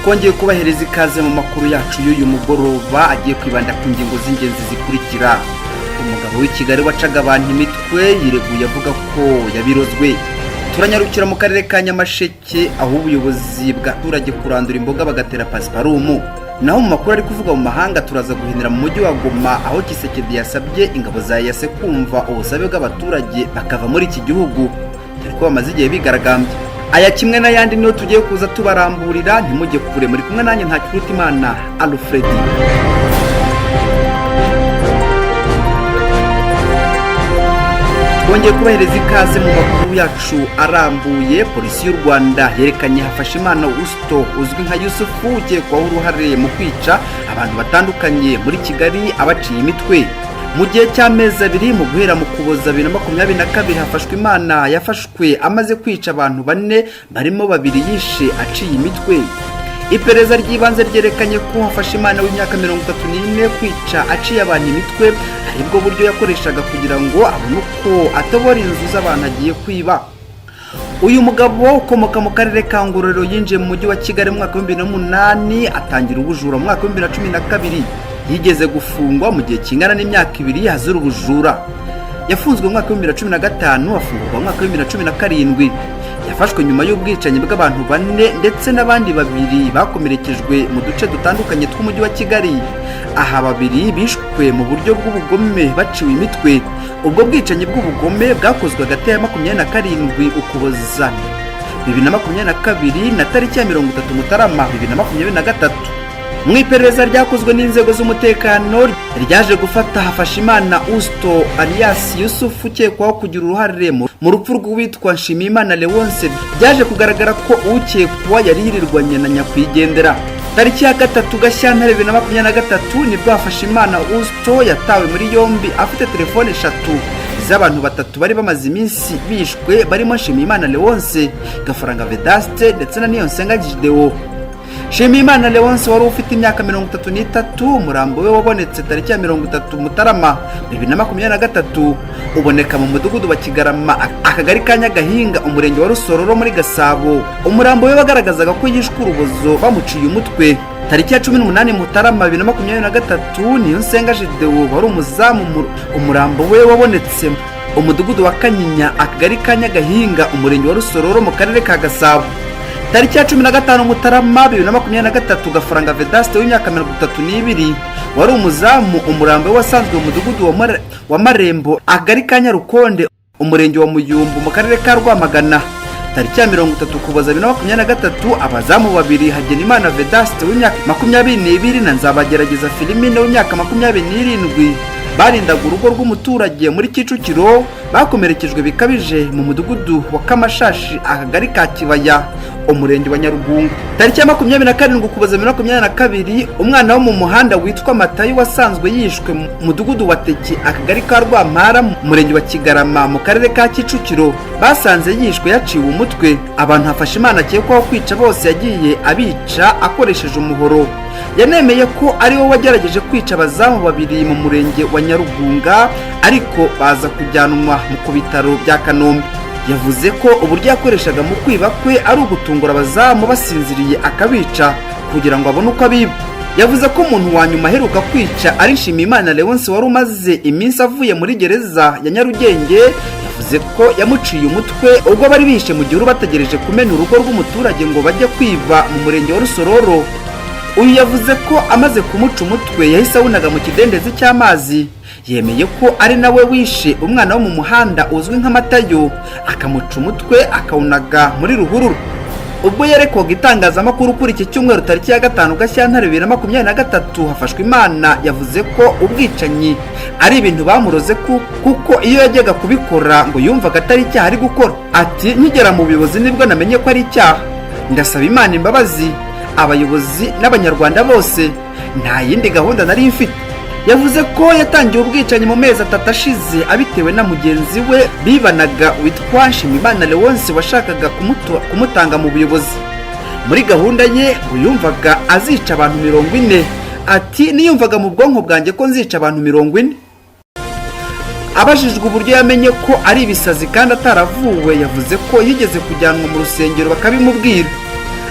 twongeye kubahereza ikaze mu makuru yacu y'uyu mugoroba agiye kwibanda ku ngingo z'ingenzi zikurikira. Umugabo w'i Kigali wacaga abantu imitwe yireguye avuga ko yabirozwe. Turanyarukira mu karere ka Nyamasheke aho ubuyobozi bw'abaturage kurandura imboga bagatera pasiparumu. Naho mu makuru ari kuvuga mu mahanga turaza guhinira mu mujyi wa Goma aho Kisekedi yasabye ingabo za EAC kumva ubusabe bw'abaturage bakava muri iki gihugu dore ko bamaze igihe bigaragambye. Aya kimwe n'ayandi niyo tugiye kuza tubaramburira, ntimujye kure, muri kumwe nanjye Ntakirutimana Alfred. Twongeye kubahereza ikaze mu makuru yacu arambuye. Polisi y'u Rwanda yerekanye Hafashimana Augusto uzwi nka Yusufu ukekwaho uruhare mu kwica abantu batandukanye muri Kigali abaciye imitwe. Mu gihe cy'amezi abiri mu guhera mu Kuboza 2022 Hafashimana yafashwe amaze kwica abantu 4 barimo 2 yishe aciye imitwe. Iperereza ry'ibanze ryerekanye ko Hafashimana w'imyaka 34 kwica aciye abantu imitwe aribwo buryo yakoreshaga kugira ngo abone uko atobora inzu z'abantu agiye kwiba. Uyu mugabo ukomoka mu karere ka Ngororero yinjiye mu mujyi wa Kigali mu mwaka wa 2008 atangira ubujura mu mwaka wa 2012. Yigeze gufungwa mu gihe kingana n'imyaka 2 hazira ubujura. Yafunzwe mu mwaka wa 2015 afungurwa mu mwaka wa 2017. Yafashwe nyuma y'ubwicanyi bw'abantu 4 ndetse n'abandi 2 bakomerekejwe mu duce dutandukanye tw'umujyi wa Kigali. Aha 2 bishwe mu buryo bw'ubugome baciwe imitwe. Ubwo bwicanyi bw'ubugome bwakozwe hagati ya 27 Ukuboza 2022 na tariki ya 30 Mutarama 2023. Mu iperereza ryakozwe n'inzego z'umutekano ryaje gufata Hafashimana Augusto alias Yusufu ukekwaho kugira uruhare mu rupfu rw'uwitwa Nshimiyimana Leonce. Byaje kugaragara ko ukekwa yari yirirwanye na nyakwigendera. Tariki ya 3 Gashyantare 2023 nibwo Hafashimana Augusto yatawe muri yombi afite telefone 3 z'abantu 3 bari bamaze iminsi bishwe barimo Nshimiyimana Leonce, Gafaranga Vedaste ndetse na Niyonsenga Gideon. Nshimiyimana Leonce wari ufite imyaka 33, umurambo we wabonetse tariki ya 30 Mutarama 2023 uboneka mu mudugudu wa Kigarama akagari ka Nyagahinga umurenge wa Rusororo muri Gasabo. Umurambo we wagaragazaga ko yishwe urubozo bamuciye umutwe. Tariki ya 18 Mutarama 2023 Niyonsenga Gideon wari umuzamu, umurambo we wabonetse umudugudu wa Kanyinya akagari ka Nyagahinga umurenge wa Rusororo mu karere ka Gasabo. Tariki ya 15 Mutarama 2023 Gafaranga Vedaste w'imyaka 32 wari umuzamu, umurambo we wasanzwe mu mudugudu wa Marembo akagari ka Nyarukonde umurenge wa Muyumbu mu karere ka Rwamagana. Tariki ya 30 Ukuboza 2023 abazamu 2 Hagenimana Vedaste w'imyaka 22 na Nzabagerageza Filimine w'imyaka 27 barindaga urugo rw'umuturage muri Kicukiro bakomerekejwe bikabije mu mudugudu wa Kamashashi akagari ka Kibaya umurenge wa Nyarugunga. Tariki ya 27 Ukuboza 2022 umwana wo mu muhanda witwa Matayo wasanzwe yishwe mu mudugudu wa Teki akagari ka Rwampara umurenge wa Kigarama mu karere ka Kicukiro basanze yishwe yaciwe umutwe. Abantu Hafashimana akekwaho kwica bose yagiye abica akoresheje umuhoro. Yanemeye ko ari we wagerageje kwica abazamu 2 mu murenge wa Nyarugunga ariko baza kujyanwa mu bitaro bya Kanombe. Yavuze ko uburyo yakoreshaga mu kwiba kwe ari ugutungura abazamu basinziriye akabica kugira ngo abone uko abiba. Yavuze ko umuntu wa nyuma aheruka kwica ari Nshimiyimana Leonce wari umaze iminsi avuye muri gereza ya Nyarugenge. Yavuze ko yamuciye umutwe ubwo bari bishe mu gihe bategereje kumena urugo rw'umuturage ngo bajye kwiba mu murenge wa Rusororo. Uyu yavuze ko amaze kumuca umutwe yahise awunaga mu kidendezi cy'amazi. Yemeye ko ari nawe wishe umwana wo mu muhanda uzwi nka Matayo akamuca umutwe akawunaga muri ruhururu. Ubwo yerekwaga itangazamakuru kuri iki cyumweru tariki ya 5 Gashyantare 2023 Hafashimana yavuze ko ubwicanyi ari ibintu bamuroze kuko iyo yajyaga kubikora ngo yumvaga atari icyaha ari gukora. Ati nkigera mu buyobozi nibwo namenye ko ari icyaha. Ndasaba Imana imbabazi abayobozi n'abanyarwanda bose, nta yindi gahunda nari mfite. Yavuze ko yatangiye ubwicanyi mu mezi 3 ashize abitewe na mugenzi we bibanaga witwa Nshimiyimana Leonce washakaga kumutanga mu buyobozi. Muri gahunda ye yumvaga azica abantu 40. Ati niyumvaga mu bwonko bwanjye ko nzica abantu 40. Abajijwe uburyo yamenye ko ari ibisazi kandi ataravuwe yavuze ko yigeze kujyanwa mu rusengero bakabimubwira.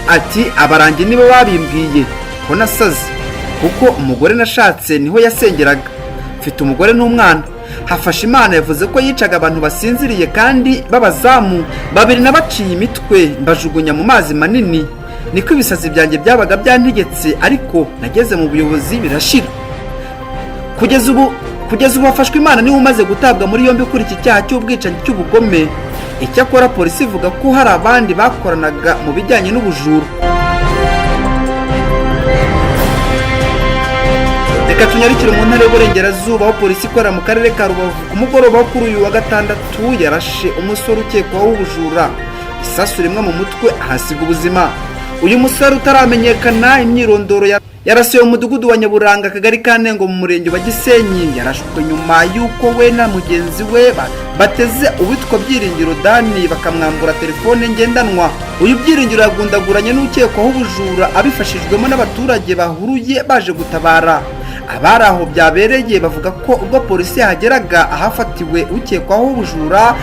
ati abarangi nibo babimbwiye ko nasaze kuko umugore nashatse niho yasengeraga, mfite umugore n'umwana. Hafashimana yavuze ko yicaga abantu basinziriye kandi b'abazamu babiri nabaciye imitwe mbajugunya mu mazi manini, niko ibisazi byanjye byabaga byantegetse, ariko nageze mu buyobozi birashira. Kugeza ubu Hafashimana niwe umaze gutabwa muri yombi kuri iki cyaha cy'ubwicanyi cy'ubugome. Icyakora polisi ivuga ko hari abandi bakoranaga mu bijyanye n'ubujura. Reka tunyarukire mu ntara y'Uburengerazuba, aho polisi ikorera mu karere ka Rubavu ku mugoroba wo kuri uyu wa gatandatu yarashe umusore ukekwaho ubujura isasu rimwe mu mutwe ahasiga ubuzima. Uyu musore utaramenyekana imyirondoro yarasiwe mu mudugudu wa Nyaburanga akagari ka Ntengo mu murenge wa Gisenyi. Yarashwe nyuma y'uko we na mugenzi we bateze uwitwa Byiringiro Dani bakamwambura telefone ngendanwa. Uyu Byiringiro yagundaguranye n'ukekwaho ubujura abifashijwemo n'abaturage bahuruye baje gutabara. Abari aho byabereye bavuga ko ubwo polisi yahageraga ahafatiwe ukekwaho ubujura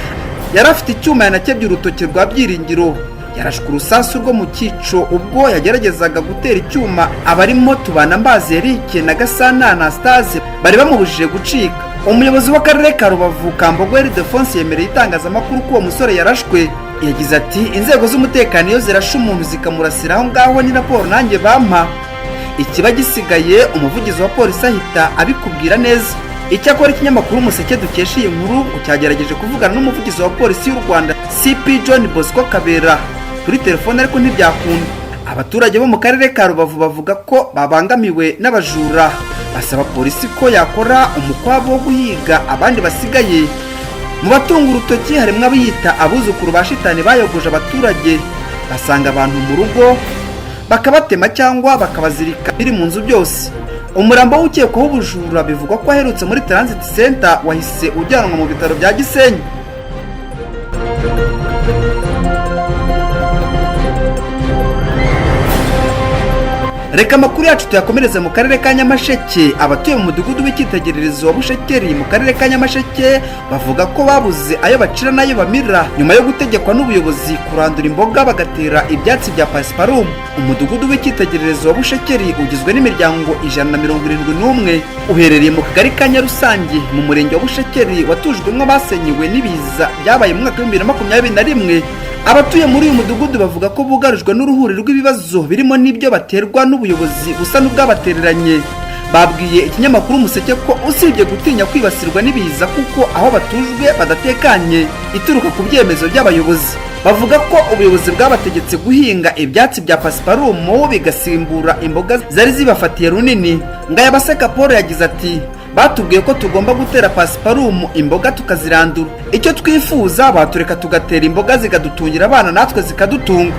yari afite icyuma yanakebye urutoki rwa Byiringiro. Yarashwe urusasu rwo mu cyico ubwo yageragezaga gutera icyuma abarimo Tubanambazi Eric na Gasana Anastase bari bamubujije gucika. Umuyobozi w'akarere ka Rubavu Kambogwe Ildefonse yemereye itangazamakuru ko uwo musore yarashwe. Yagize ati inzego z'umutekano iyo zirashe umuntu zikamurasira aho ngaho ni raporo nanjye bampa. Ikiba gisigaye umuvugizi wa polisi ahita abikubwira neza. Icyakora ikinyamakuru Umuseke dukesha iyi nkuru cyagerageje kuvugana n'umuvugizi wa polisi y'u Rwanda CP John Bosco Kabera kuri telefone ariko ntibyakunda. Abaturage bo mu karere ka Rubavu bavuga ko babangamiwe n'abajura, basaba polisi ko yakora umukwabo wo guhiga abandi basigaye. Mu batunga urutoki harimo abiyita abuzukuru ba shitani bayogoje abaturage, basanga abantu mu rugo bakabatema cyangwa bakabazirika biri mu nzu byose. Umurambo w'ukekwaho ubujura bivugwa ko aherutse muri Transit Center wahise ujyanwa mu bitaro bya Gisenyi. Reka amakuru yacu tuyakomereze mu karere ka Nyamasheke. Abatuye mu mudugudu w'icyitegererezo wa Bushekeri mu karere ka Nyamasheke bavuga ko babuze ayo bacira nayo bamira nyuma yo gutegekwa n'ubuyobozi kurandura imboga bagatera ibyatsi bya pasiparumu. Umudugudu w'icyitegererezo wa Bushekeri ugizwe n'imiryango 171 uherereye mu kagari ka Nyarusange mu murenge wa Bushekeri watujwemo basenyewe n'ibiza byabaye mu mwaka wa 2021. Abatuye muri uyu mudugudu bavuga ko bugarijwe n'uruhuri rw'ibibazo birimo n'ibyo baterwa n'ubuyobozi busa n'ubwabatereranye. Babwiye ikinyamakuru Umuseke ko usibye gutinya kwibasirwa n'ibiza kuko aho batujwe badatekanye ituruka ku byemezo by'abayobozi. Bavuga ko ubuyobozi bwabategetse guhinga ibyatsi bya pasiparumu bigasimbura imboga zari zibafatiye runini. Ngayabaseka Paul yagize ati batubwiye ko tugomba gutera pasiparumu imboga tukazirandura. Icyo twifuza batureka tugatera imboga zigadutungira abana natwe zikadutunga.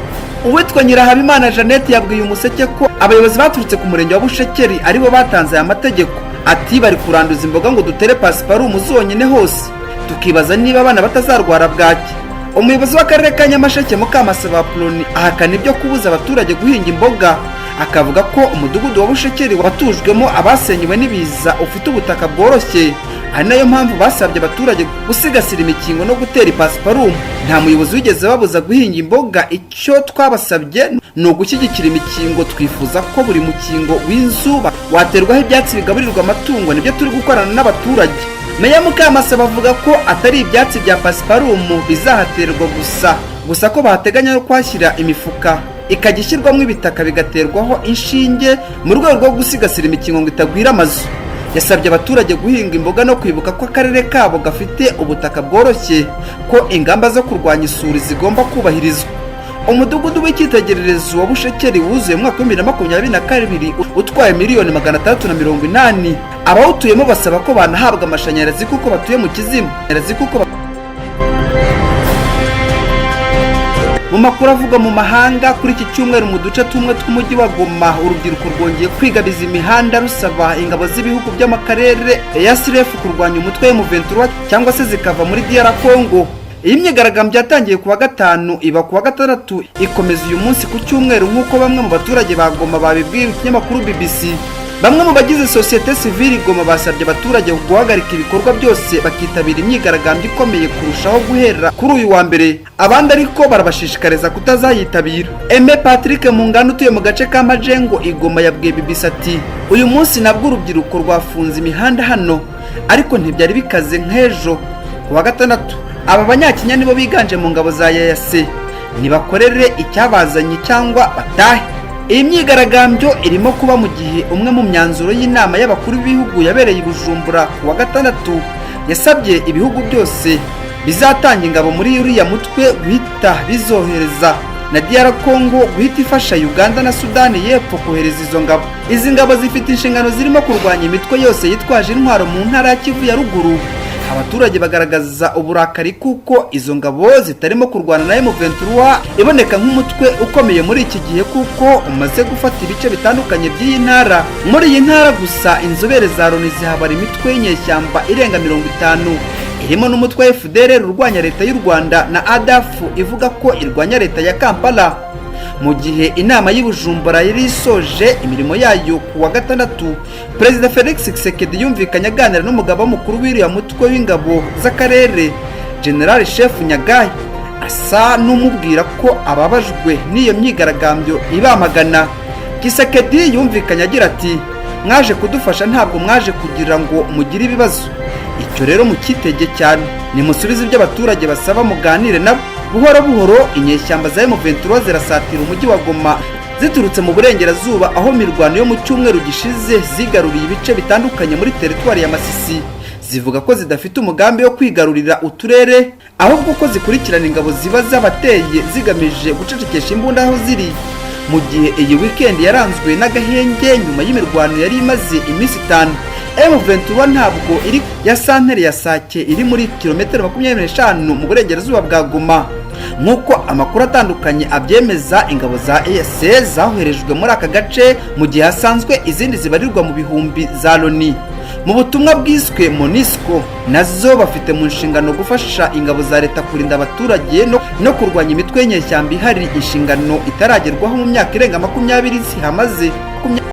Uwitwa Nyirahabimana Jeannette yabwiye Umuseke ko abayobozi baturutse ku murenge wa Bushekeri aribo batanze aya mategeko. Ati bari kuranduza imboga ngo dutere pasiparumu zonyine hose, tukibaza niba abana batazarwara bwaki. Umuyobozi w'akarere ka Nyamasheke Mukamasaba Apoloni ahakana ibyo kubuza abaturage guhinga imboga, akavuga ko umudugudu wa Bushekeri watujwemo abasenyewe n'ibiza ufite ubutaka bworoshye, ari nayo mpamvu basabye abaturage gusigasira imikingo no gutera pasiparumu. Nta muyobozi wigeze babuza guhinga imboga, icyo twabasabye ni ugushyigikira imikingo. Twifuza ko buri mukingo w'inzu waterwaho ibyatsi bigaburirwa amatungo, nibyo turi gukorana n'abaturage. Meya Mukamasaba avuga ko atari ibyatsi bya pasiparumu bizahaterwa gusa ko bateganya no kwashyira imifuka ikajya ishyirwamo ibitaka bigaterwaho inshinge mu rwego rwo gusigasira imikingo ngo itagwira amazu. Yasabye abaturage guhinga imboga no kwibuka ko akarere kabo gafite ubutaka bworoshye, ko ingamba zo kurwanya isuri zigomba kubahirizwa. Umudugudu w'icyitegererezo wa Bushekeri wuzuye mu mwaka wa 2022 utwaye miliyoni 680. Abawutuyemo basaba ko banahabwa amashanyarazi kuko batuye mu kizima. Mu makuru avuga mu mahanga kuri iki cyumweru mu duce tumwe tw'umujyi wa Goma, urubyiruko rwongeye kwigabiza imihanda rusaba ingabo z'ibihugu by'amakarere EASRF kurwanya umutwe M23 cyangwa se zikava muri DR Congo. Iyi myigaragambyo yatangiye kuwa gatanu iba kuwa gatandatu ikomeza uyu munsi ku cyumweru nk'uko bamwe mu baturage ba Goma babibwiye ikinyamakuru BBC. Bamwe mu bagize sosiyete sivile Goma basabye abaturage guhagarika ibikorwa byose bakitabira imyigaragambyo ikomeye kurushaho guhera kuri uyu wa mbere, abandi ariko barabashishikariza kutazayitabira. Aime Patrick Mungano utuye mu gace ka Majengo Igoma yabwiye BBC ati uyu munsi nabwo urubyiruko rwafunze imihanda hano, ariko ntibyari bikaze nk'ejo kuwa gatandatu. Aba banyakinya nibo biganje mu ngabo za EAC, nibakorere icyabazanye cyangwa batahe. Iyi myigaragambyo irimo kuba mu gihe umwe mu myanzuro y'inama y'abakuru b'ibihugu yabereye i Bujumbura kuwa gatandatu yasabye ibihugu byose bizatanga ingabo muri uriya mutwe guhita bizohereza na DR Congo guhita ifasha Uganda na Sudani y'Epfo kohereza izo ngabo. Izi ngabo zifite inshingano zirimo kurwanya imitwe yose yitwaje intwaro mu ntara ya Kivu ya ruguru. Abaturage bagaragaza uburakari kuko izo ngabo zitarimo kurwana na M23 iboneka nk'umutwe ukomeye muri iki gihe kuko umaze gufata ibice bitandukanye by'iyi ntara. Muri iyi ntara gusa inzobere za Loni zihabara imitwe y'inyeshyamba irenga 50 irimo n'umutwe wa FDLR urwanya leta y'u Rwanda na ADF ivuga ko irwanya leta ya Kampala. Mu gihe inama y'Ibujumbura yari isoje imirimo yayo kuwa gatandatu, Perezida Felix Tshisekedi yumvikanye aganira n'umugaba mukuru w'iriya mutwe w'ingabo z'akarere General Chef Nyagayi, asa n'umubwira ko ababajwe n'iyo myigaragambyo ibamagana. Tshisekedi yumvikanye agira ati mwaje kudufasha ntabwo mwaje kugira ngo mugire ibibazo, icyo rero mukitege cyane, nimusubize ibyo abaturage basaba muganire nabo. Buhoro buhoro inyeshyamba za M23 zirasatira umujyi wa Goma ziturutse mu burengerazuba, aho mirwano yo mu cyumweru gishize zigaruriye ibice bitandukanye muri teritwari ya Masisi. Zivuga ko zidafite umugambi wo kwigarurira uturere, ahubwo ko zikurikirana ingabo ziba zabateye zigamije gucecekesha imbunda aho ziri. Mu gihe iyi weekend yaranzwe n'agahenge nyuma y'imirwano yari imaze iminsi 5, M23 ntabwo iri ya santere ya Sake iri muri kilometero 25 mu burengerazuba bwa Goma. Nkuko amakuru atandukanye abyemeza, ingabo za EAC zahoherejwe muri aka gace mu gihe hasanzwe izindi zibarirwa mu bihumbi za Loni. Mu butumwa bwiswe MONUSCO, nazo bafite mu nshingano gufasha ingabo za leta kurinda abaturage no kurwanya imitwe y'inyeshyamba ihari, inshingano itaragerwaho mu myaka irenga 20 zihamaze.